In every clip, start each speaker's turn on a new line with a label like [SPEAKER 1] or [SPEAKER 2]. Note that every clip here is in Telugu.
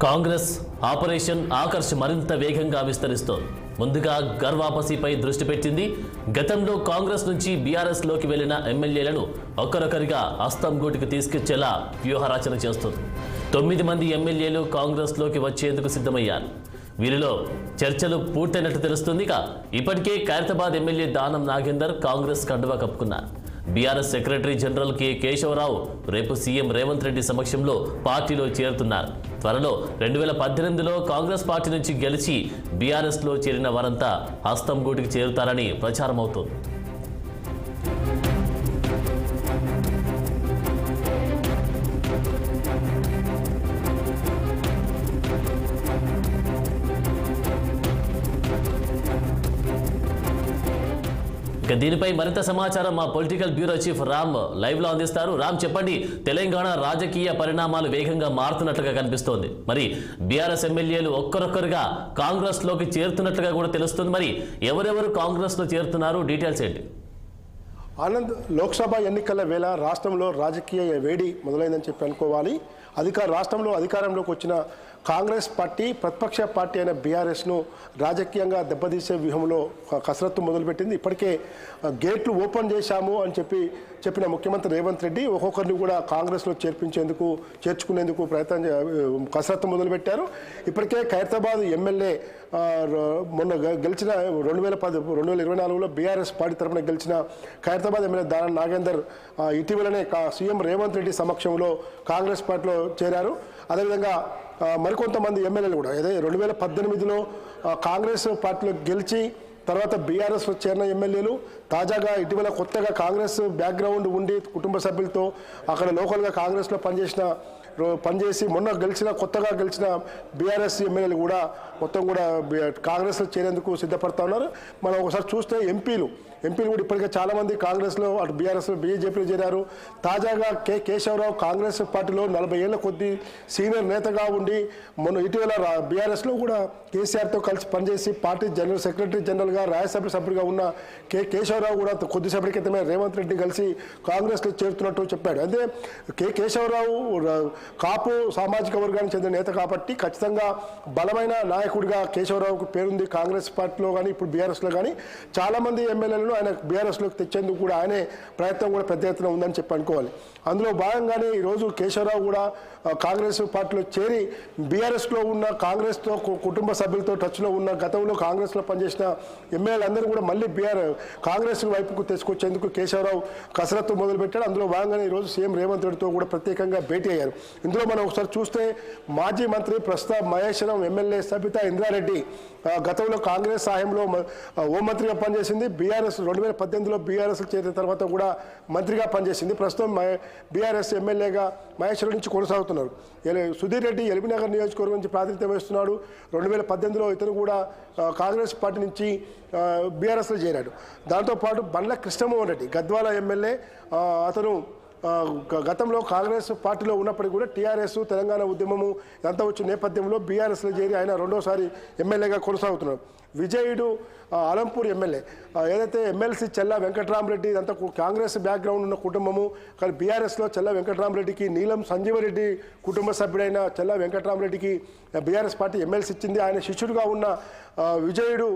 [SPEAKER 1] కాంగ్రెస్ ఆపరేషన్ ఆకర్ష్ మరింత వేగంగా విస్తరిస్తోంది. ముందుగా గర్వాపసిపై దృష్టి పెట్టింది. గతంలో కాంగ్రెస్ నుంచి బీఆర్ఎస్లోకి వెళ్లిన ఎమ్మెల్యేలను ఒక్కరొక్కరిగా హస్తం గూటికి తీసుకొచ్చేలా వ్యూహరచన చేస్తోంది. 9 మంది ఎమ్మెల్యేలు కాంగ్రెస్లోకి వచ్చేందుకు సిద్ధమయ్యారు. వీరిలో చర్చలు పూర్తయినట్టు తెలుస్తుంది. ఇప్పటికే ఖైరతాబాద్ ఎమ్మెల్యే దానం నాగేందర్ కాంగ్రెస్ కండువా కప్పుకున్నారు. BRS secretary general K Keshava Rao రేపు సీఎం రేవంత్ రెడ్డి సమక్షంలో పార్టీలో చేరుతున్నారు. త్వరలో 2018లో కాంగ్రెస్ పార్టీ నుంచి గెలిచి బీఆర్ఎస్లో చేరిన వారంతా హస్తం గూటికి చేరుతారని ప్రచారం అవుతోంది. దీనిపై మరింత సమాచారం మా political bureau chief Ram live లో అందిస్తారు. రామ్, చెప్పండి, తెలంగాణ రాజకీయ పరిణామాలు వేగంగా మారుతున్నట్లుగా కనిపిస్తోంది. మరి బీఆర్ఎస్ ఎమ్మెల్యేలు ఒక్కరొక్కరుగా కాంగ్రెస్ లోకి చేరుతున్నట్లుగా కూడా తెలుస్తుంది. మరి ఎవరెవరు కాంగ్రెస్ లో చేరుతున్నారు, డీటెయిల్స్ ఏంటి?
[SPEAKER 2] ఆనంద్, లోక్సభ ఎన్నికల వేళ రాష్ట్రంలో రాజకీయ వేడి మొదలైందని చెప్పి అనుకోవాలి. రాష్ట్రంలో అధికారంలోకి వచ్చిన కాంగ్రెస్ పార్టీ ప్రతిపక్ష పార్టీ అయిన బీఆర్ఎస్ను రాజకీయంగా దెబ్బతీసే వ్యూహంలో కసరత్తు మొదలుపెట్టింది. ఇప్పటికే గేట్లు ఓపెన్ చేశాము అని చెప్పిన ముఖ్యమంత్రి రేవంత్ రెడ్డి ఒక్కొక్కరిని కూడా కాంగ్రెస్లో చేర్చుకునేందుకు కసరత్తు మొదలుపెట్టారు. ఇప్పటికే ఖైరతాబాద్ ఎమ్మెల్యే మొన్న గెలిచిన 2024లో బీఆర్ఎస్ పార్టీ తరఫున గెలిచిన ఖైరతాబాద్ ఎమ్మెల్యే దానం నాగేందర్ ఇటీవలనే సీఎం రేవంత్ రెడ్డి సమక్షంలో కాంగ్రెస్ పార్టీలో చేరారు. అదేవిధంగా మరికొంతమంది ఎమ్మెల్యేలు కూడా 2018లో కాంగ్రెస్ పార్టీలో గెలిచి తర్వాత బీఆర్ఎస్లో చేరిన ఎమ్మెల్యేలు, తాజాగా ఇటీవల కొత్తగా కాంగ్రెస్ బ్యాక్గ్రౌండ్ ఉండి కుటుంబ సభ్యులతో అక్కడ లోకల్గా కాంగ్రెస్లో పనిచేసి కొత్తగా గెలిచిన బీఆర్ఎస్ ఎమ్మెల్యేలు కూడా మొత్తం కూడా కాంగ్రెస్లో చేరేందుకు సిద్ధపడతా ఉన్నారు. మనం ఒకసారి చూస్తే ఎంపీలు కూడా ఇప్పటికే చాలామంది కాంగ్రెస్లో అటు బీఆర్ఎస్లో బీజేపీలో చేరారు. తాజాగా కె కేశవరావు కాంగ్రెస్ పార్టీలో 40 ఏళ్ల కొద్ది సీనియర్ నేతగా ఉండి మొన్న ఇటీవల బీఆర్ఎస్లో కూడా కేసీఆర్తో కలిసి పనిచేసి పార్టీ సెక్రటరీ జనరల్గా రాజ్యసభ సభ్యుడిగా ఉన్న కె కేశవరావు కూడా కొద్దిసేపటి క్రితమే రేవంత్ రెడ్డి కలిసి కాంగ్రెస్లో చేరుతున్నట్టు చెప్పాడు. అంటే కె కేశవరావు కాపు సామాజిక వర్గానికి చెందిన నేత కాబట్టి ఖచ్చితంగా బలమైన నాయకుడిగా కేశవరావుకు పేరుంది కాంగ్రెస్ పార్టీలో కానీ ఇప్పుడు బీఆర్ఎస్లో కానీ. చాలామంది ఎమ్మెల్యేలను ఆయన బీఆర్ఎస్లోకి తెచ్చేందుకు కూడా ఆయనే ప్రయత్నం కూడా పెద్ద ఎత్తున ఉందని చెప్పి అనుకోవాలి. అందులో భాగంగానే ఈరోజు కేశవరావు కూడా కాంగ్రెస్ పార్టీలో చేరి బీఆర్ఎస్లో ఉన్న కాంగ్రెస్తో కుటుంబ సభ్యులతో టచ్లో ఉన్న గతంలో కాంగ్రెస్లో పనిచేసిన ఎమ్మెల్యేలందరూ కూడా మళ్ళీ కాంగ్రెస్ వైపుకు తీసుకొచ్చేందుకు కేశవరావు కసరత్తు మొదలుపెట్టాడు. అందులో భాగంగానే ఈరోజు సీఎం రేవంత్ రెడ్డితో కూడా ప్రత్యేకంగా భేటీ అయ్యారు. ఇందులో మనం ఒకసారి చూస్తే మాజీ మంత్రి ప్రస్తుత మహేశ్వరం ఎమ్మెల్యే సబితా ఇంద్రారెడ్డి గతంలో కాంగ్రెస్ సహాయంలో హోంమంత్రిగా పనిచేసింది. బీఆర్ఎస్ 2018లో బీఆర్ఎస్ చేరిన తర్వాత కూడా మంత్రిగా పనిచేసింది. ప్రస్తుతం బీఆర్ఎస్ ఎమ్మెల్యేగా మహేశ్వరం నుంచి కొనసాగుతున్నారు. సుధీర్ రెడ్డి ఎల్బీనగర్ నియోజకవర్గం నుంచి ప్రాతినిధ్యం వహిస్తున్నాడు. 2018లో ఇతను కూడా కాంగ్రెస్ పార్టీ నుంచి బీఆర్ఎస్లో చేరాడు. దాంతోపాటు బండ్ల కృష్ణమోహన్ రెడ్డి గద్వాల ఎమ్మెల్యే, అతను గతంలో కాంగ్రెస్ పార్టీలో ఉన్నప్పటికీ కూడా టీఆర్ఎస్ తెలంగాణ ఉద్యమము ఇదంతా వచ్చిన నేపథ్యంలో బీఆర్ఎస్లో చేరి ఆయన రెండోసారి ఎమ్మెల్యేగా కొనసాగుతున్నారు. విజయుడు అలంపూర్ ఎమ్మెల్యే, ఏదైతే ఎమ్మెల్సీ చెల్లా వెంకట్రామరెడ్డి ఇదంతా కాంగ్రెస్ బ్యాక్గ్రౌండ్ ఉన్న కుటుంబము, కానీ బీఆర్ఎస్లో చెల్లా వెంకట్రామరెడ్డికి నీలం సంజీవరెడ్డి కుటుంబ సభ్యుడైన చెల్లా వెంకట్రామరెడ్డికి బీఆర్ఎస్ పార్టీ ఎమ్మెల్సీ ఇచ్చింది. ఆయన శిష్యుడిగా ఉన్న విజయుడు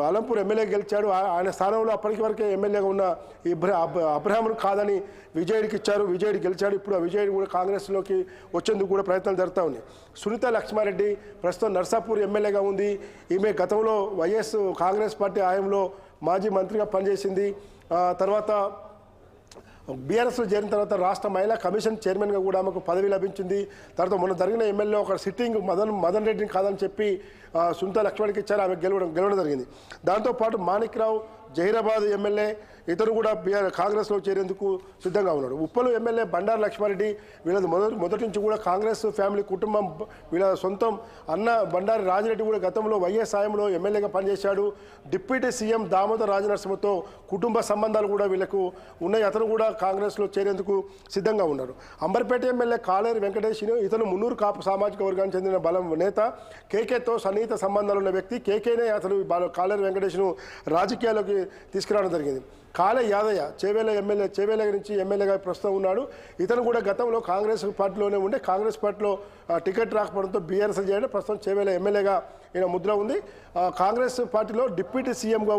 [SPEAKER 2] అలంపూర్ ఎమ్మెల్యే గెలిచాడు. ఆయన స్థానంలో అప్పటికి వరకే ఎమ్మెల్యేగా ఉన్న అబ్రహాంను కాదని విజయుడికి ఇచ్చారు. విజయుడు గెలిచాడు. ఇప్పుడు ఆ విజయుడు కూడా కాంగ్రెస్లోకి వచ్చేందుకు కూడా ప్రయత్నాలు జరుగుతూ ఉన్నాయి. సునీత లక్ష్మారెడ్డి ప్రస్తుతం నర్సాపూర్ ఎమ్మెల్యేగా ఉంది. ఈమె గతంలో కాంగ్రెస్ పార్టీ హయాంలో మాజీ మంత్రిగా పనిచేసింది. తర్వాత బీఆర్ఎస్లో చేరిన తర్వాత రాష్ట్ర మహిళా కమిషన్ చైర్మన్గా కూడా ఆమెకు పదవి లభించింది. తర్వాత మొన్న జరిగిన ఎమ్మెల్యే ఒక సిట్టింగ్ మదన్ రెడ్డిని కాదని చెప్పి సునీత లక్ష్మణ్కి ఇచ్చారు. ఆమె గెలవడం జరిగింది. దాంతోపాటు మాణిక్రావు జహీరాబాద్ ఎమ్మెల్యే, ఇతను కూడా కాంగ్రెస్లో చేరేందుకు సిద్ధంగా ఉన్నాడు. ఉప్పలు ఎమ్మెల్యే బండారు లక్ష్మారెడ్డి, వీళ్ళది మొదటి నుంచి కూడా కాంగ్రెస్ ఫ్యామిలీ కుటుంబం. వీళ్ళ సొంతం అన్న బండారి రాజిరెడ్డి కూడా గతంలో వైఎస్ సాయంలో ఎమ్మెల్యేగా పనిచేశాడు. డిప్యూటీ సీఎం దామోదర్ రాజనరసింహతో కుటుంబ సంబంధాలు కూడా వీళ్ళకు ఉన్నాయి. అతను కూడా కాంగ్రెస్లో చేరేందుకు సిద్ధంగా ఉన్నారు. అంబర్పేట ఎమ్మెల్యే కాలేరు వెంకటేష్, ఇతను మున్నూరు కాపు సామాజిక వర్గానికి చెందిన బలం నేత, కేకేతో సన్నిహిత సంబంధాలు ఉన్న వ్యక్తి. కేకేనే అతను కాలేరు వెంకటేష్ను రాజకీయాల్లోకి తీసుకురావడం జరిగింది. కాళే యాదయ్య చేవేల నుంచి ఎమ్మెల్యేగా ప్రస్తుతం ఉన్నాడు. ఇతను కూడా గతంలో కాంగ్రెస్ పార్టీలోనే ఉండే కాంగ్రెస్ పార్టీలో టికెట్ రాకపోవడంతో బీఆర్ఎస్ చేయడం ప్రస్తుతం చేవేల ఎమ్మెల్యేగా ఈయన ముద్ర ఉంది. కాంగ్రెస్ పార్టీలో డిప్యూటీ సీఎంగా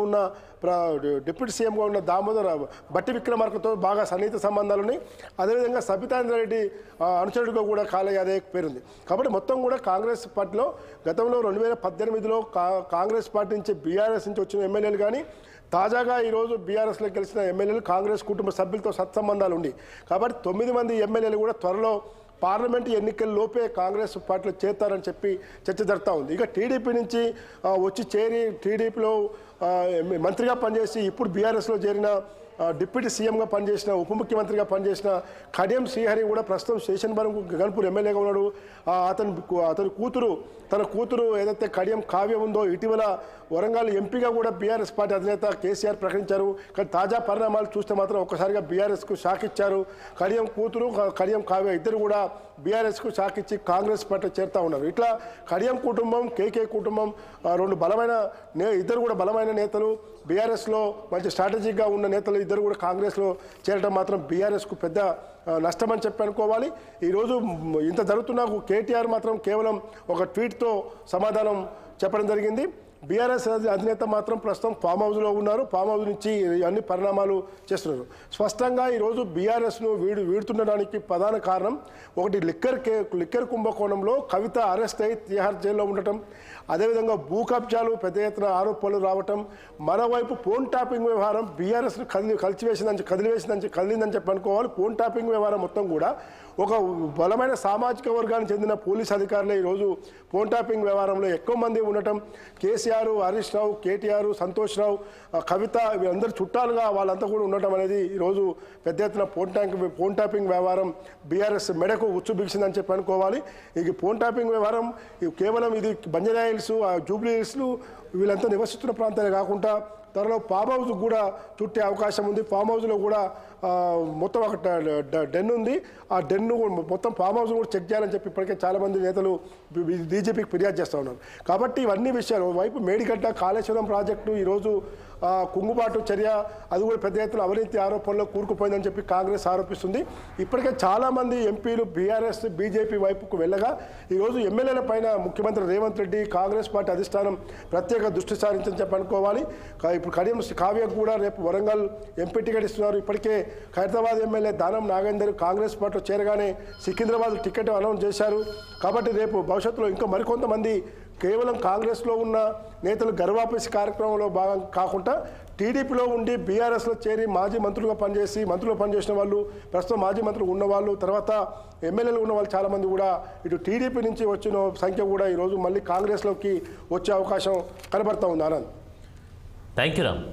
[SPEAKER 2] ఉన్న దామోదర్ బట్టి విక్రమార్కతో బాగా సన్నిహిత సంబంధాలు ఉన్నాయి. అదేవిధంగా సబితాంద్ర రెడ్డి అనుచరుడిగా కూడా కాళే యాదయ్య పేరుంది. కాబట్టి మొత్తం కూడా కాంగ్రెస్ పార్టీలో గతంలో 2018లో కాంగ్రెస్ పార్టీ నుంచి బీఆర్ఎస్ నుంచి వచ్చిన ఎమ్మెల్యేలు కానీ తాజాగా ఈరోజు బీఆర్ఎస్లో గెలిచిన ఎమ్మెల్యేలు కాంగ్రెస్ కుటుంబ సభ్యులతో సత్సంబంధాలు ఉంది. కాబట్టి 9 మంది ఎమ్మెల్యేలు కూడా త్వరలో పార్లమెంటు ఎన్నికల్లోపే కాంగ్రెస్ పార్టీలో చేరుతారని చెప్పి చర్చ జరుగుతూ ఉంది. ఇక టీడీపీ నుంచి వచ్చి చేరి టీడీపీలో మంత్రిగా పనిచేసి ఇప్పుడు బీఆర్ఎస్లో చేరిన డిప్యూటీ సీఎంగా పనిచేసిన ఉప ముఖ్యమంత్రిగా పనిచేసిన కడియం శ్రీహరి కూడా ప్రస్తుతం స్టేషన్పురం గన్పూర్ ఎమ్మెల్యేగా ఉన్నాడు. తన కూతురు ఏదైతే కడియం కావ్య ఉందో ఇటీవల వరంగల్ ఎంపీగా కూడా బీఆర్ఎస్ పార్టీ అధినేత కేసీఆర్ ప్రకటించారు. కానీ తాజా పరిణామాలు చూస్తే మాత్రం ఒక్కసారిగా బీఆర్ఎస్కు షాక్ ఇచ్చారు. కడియం కూతురు కడియం కావ్య ఇద్దరు కూడా బీఆర్ఎస్కు షాక్ ఇచ్చి కాంగ్రెస్ పార్టీ చేరుతూ ఉన్నారు. ఇట్లా కడియం కుటుంబం కేకే కుటుంబం ఇద్దరు కూడా బలమైన నేతలు బీఆర్ఎస్లో మంచి స్ట్రాటజిక్గా ఉన్న నేతలు ఇద్దరు కూడా కాంగ్రెస్లో చేరడం మాత్రం బీఆర్ఎస్కు పెద్ద నష్టమని చెప్పి అనుకోవాలి. ఈరోజు ఇంత జరుగుతున్నా కేటీఆర్ మాత్రం కేవలం ఒక ట్వీట్తో సమాధానం చెప్పడం జరిగింది. బీఆర్ఎస్ అధినేత మాత్రం ప్రస్తుతం ఫామ్ హౌస్లో ఉన్నారు. ఫామ్ హౌస్ నుంచి అన్ని పరిణామాలు చేస్తున్నారు. స్పష్టంగా ఈరోజు బీఆర్ఎస్ను వీడుతుండడానికి ప్రధాన కారణం ఒకటి లిక్కర్ కుంభకోణంలో కవిత అరెస్ట్ అయి తిహార్ జైల్లో ఉండటం, అదేవిధంగా భూ కబ్జాలు పెద్ద ఎత్తున ఆరోపణలు రావటం, మరోవైపు ఫోన్ ట్యాపింగ్ వ్యవహారం బీఆర్ఎస్ను కదిలిందని చెప్పి అనుకోవాలి. ఫోన్ ట్యాపింగ్ వ్యవహారం మొత్తం కూడా ఒక బలమైన సామాజిక వర్గానికి చెందిన పోలీస్ అధికారులే ఈరోజు ఫోన్ ట్యాపింగ్ వ్యవహారంలో ఎక్కువ మంది ఉండటం, కేసీఆర్, హరీష్ రావు, కేటీఆర్, సంతోష్ రావు, కవిత వీళ్ళందరూ చుట్టాలుగా వాళ్ళంతా కూడా ఉండటం అనేది ఈరోజు పెద్ద ఎత్తున ఫోన్ ట్యాపింగ్ వ్యవహారం బీఆర్ఎస్ మెడకు ఉచ్చు బిగిసిందని చెప్పి అనుకోవాలి. ఈ ఫోన్ ట్యాపింగ్ వ్యవహారం కేవలం ఇది బంజారా హిల్స్, జూబ్లీ హిల్స్లు వీళ్ళంతా నివసిస్తున్న ప్రాంతాలే కాకుండా త్వరలో ఫామ్ హౌస్ కూడా చుట్టే అవకాశం ఉంది. ఫామ్ హౌస్లో కూడా మొత్తం ఒక డెన్ ఉంది. ఆ డెన్ను మొత్తం ఫామ్ హౌస్ కూడా చెక్ చేయాలని చెప్పి ఇప్పటికే చాలామంది నేతలు బీజేపీకి ఫిర్యాదు చేస్తూ ఉన్నారు. కాబట్టి ఇవన్నీ విషయాలు వైపు మేడిగడ్డ కాళేశ్వరం ప్రాజెక్టు ఈరోజు కుంగుబాటు చర్య అది కూడా పెద్ద ఎత్తున అవినీతి ఆరోపణలో కూరుకుపోయిందని చెప్పి కాంగ్రెస్ ఆరోపిస్తుంది. ఇప్పటికే చాలామంది ఎంపీలు బీఆర్ఎస్ బీజేపీ వైపుకు వెళ్ళగా ఈరోజు ఎమ్మెల్యేల పైన ముఖ్యమంత్రి రేవంత్ రెడ్డి కాంగ్రెస్ పార్టీ అధిష్టానం ప్రత్యేక దృష్టి సారించని చెప్పి అనుకోవాలి. ఇప్పుడు కడియం కావ్యకు కూడా రేపు వరంగల్ ఎంపీ టికెట్ ఇస్తున్నారు. ఇప్పటికే ఖైరతాబాద్ ఎమ్మెల్యే దానం నాగేందర్ కాంగ్రెస్ పార్టీలో చేరగానే సికింద్రాబాద్ టికెట్ అనౌన్స్ చేశారు. కాబట్టి రేపు భవిష్యత్తులో ఇంకా మరికొంతమంది కేవలం కాంగ్రెస్లో ఉన్న నేతలు గర్వాపేసి కార్యక్రమంలో భాగం కాకుండా టీడీపీలో ఉండి బీఆర్ఎస్లో చేరి మంత్రులు పనిచేసిన వాళ్ళు, ప్రస్తుతం మాజీ మంత్రులు ఉన్నవాళ్ళు, తర్వాత ఎమ్మెల్యేలు ఉన్న వాళ్ళు చాలామంది కూడా ఇటు టీడీపీ నుంచి వచ్చిన సంఖ్య కూడా ఈరోజు మళ్ళీ కాంగ్రెస్లోకి వచ్చే అవకాశం కనబడతా ఉంది. Anand,
[SPEAKER 1] thank you Ram.